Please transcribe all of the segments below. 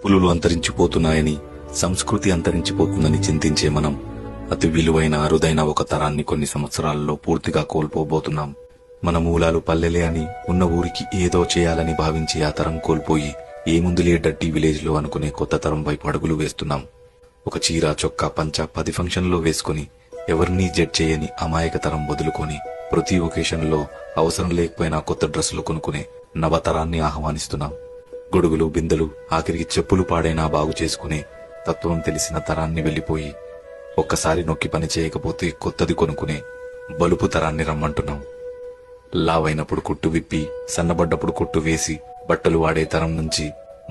పులులు అంతరించిపోతున్నాయని, సంస్కృతి అంతరించిపోతుందని చింతించే మనం అతి విలువైన అరుదైన ఒక తరాన్ని కొన్ని సంవత్సరాలలో పూర్తిగా కోల్పోబోతున్నాం. మన మూలాలు పల్లెలే అని, ఉన్న ఊరికి ఏదో చేయాలని భావించి ఆ తరం కోల్పోయి ఏముందులే డడ్డీ విలేజ్ లో అనుకునే కొత్త తరం వైపు అడుగులు వేస్తున్నాం. ఒక చీర, చొక్కా, పంచ 10 ఫంక్షన్లో వేసుకుని ఎవరినీ జడ్జ్ చేయని అమాయక తరం వదులుకొని ప్రతి ఒకేషన్ లో అవసరం లేకపోయినా కొత్త డ్రెస్సులు కొనుక్కునే నవతరాన్ని ఆహ్వానిస్తున్నాం. గొడుగులు, బిందెలు, ఆఖరికి చెప్పులు పాడైనా బాగు చేసుకునే తత్వం తెలిసిన తరాన్ని వెళ్లిపోయి ఒక్కసారి నొక్కి పని చేయకపోతే కొత్తది కొనుక్కునే బలుపు తరాన్ని రమ్మంటున్నాం. లావైనప్పుడు కుట్టు విప్పి, సన్నబడ్డప్పుడు కుట్టు వేసి బట్టలు వాడే తరం నుంచి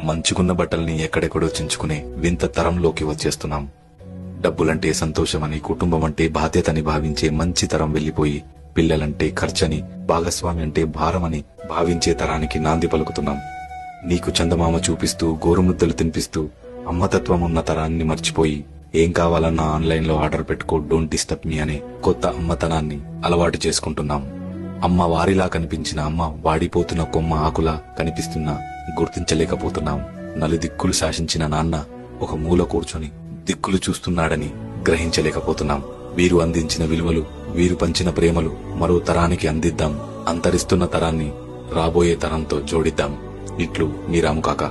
మంచుకున్న బట్టల్ని ఎక్కడెక్కడో చించుకునే వింత తరంలోకి వచ్చేస్తున్నాం. డబ్బులంటే సంతోషమని, కుటుంబం అంటే బాధ్యతని భావించే మంచి తరం వెళ్లిపోయి పిల్లలంటే ఖర్చని, భాగస్వామి అంటే భారమని భావించే తరానికి నాంది పలుకుతున్నాం. నీకు చందమామ చూపిస్తూ, గోరుముద్దలు తినిపిస్తూ అమ్మతత్వం ఉన్న తరాన్ని మర్చిపోయి ఏం కావాలన్నా ఆన్లైన్లో ఆర్డర్ పెట్టుకో, డోంట్ డిస్టర్బ్ మీ అనే కొత్త అమ్మతనాన్ని అలవాటు చేసుకుంటున్నాం. అమ్మ వారిలా కనిపించిన అమ్మ వాడిపోతున్న కొమ్మ ఆకులా కనిపిస్తున్నా గుర్తించలేకపోతున్నాం. నలుదిక్కులు శాసించిన నాన్న ఒక మూల కూర్చొని దిక్కులు చూస్తున్నాడని గ్రహించలేకపోతున్నాం. వీరు అందించిన విలువలు, వీరు పంచిన ప్రేమలు మరో తరానికి అందిద్దాం. అంతరిస్తున్న తరాన్ని రాబోయే తరంతో జోడిద్దాం. ఇట్లు మీ రాముకాక.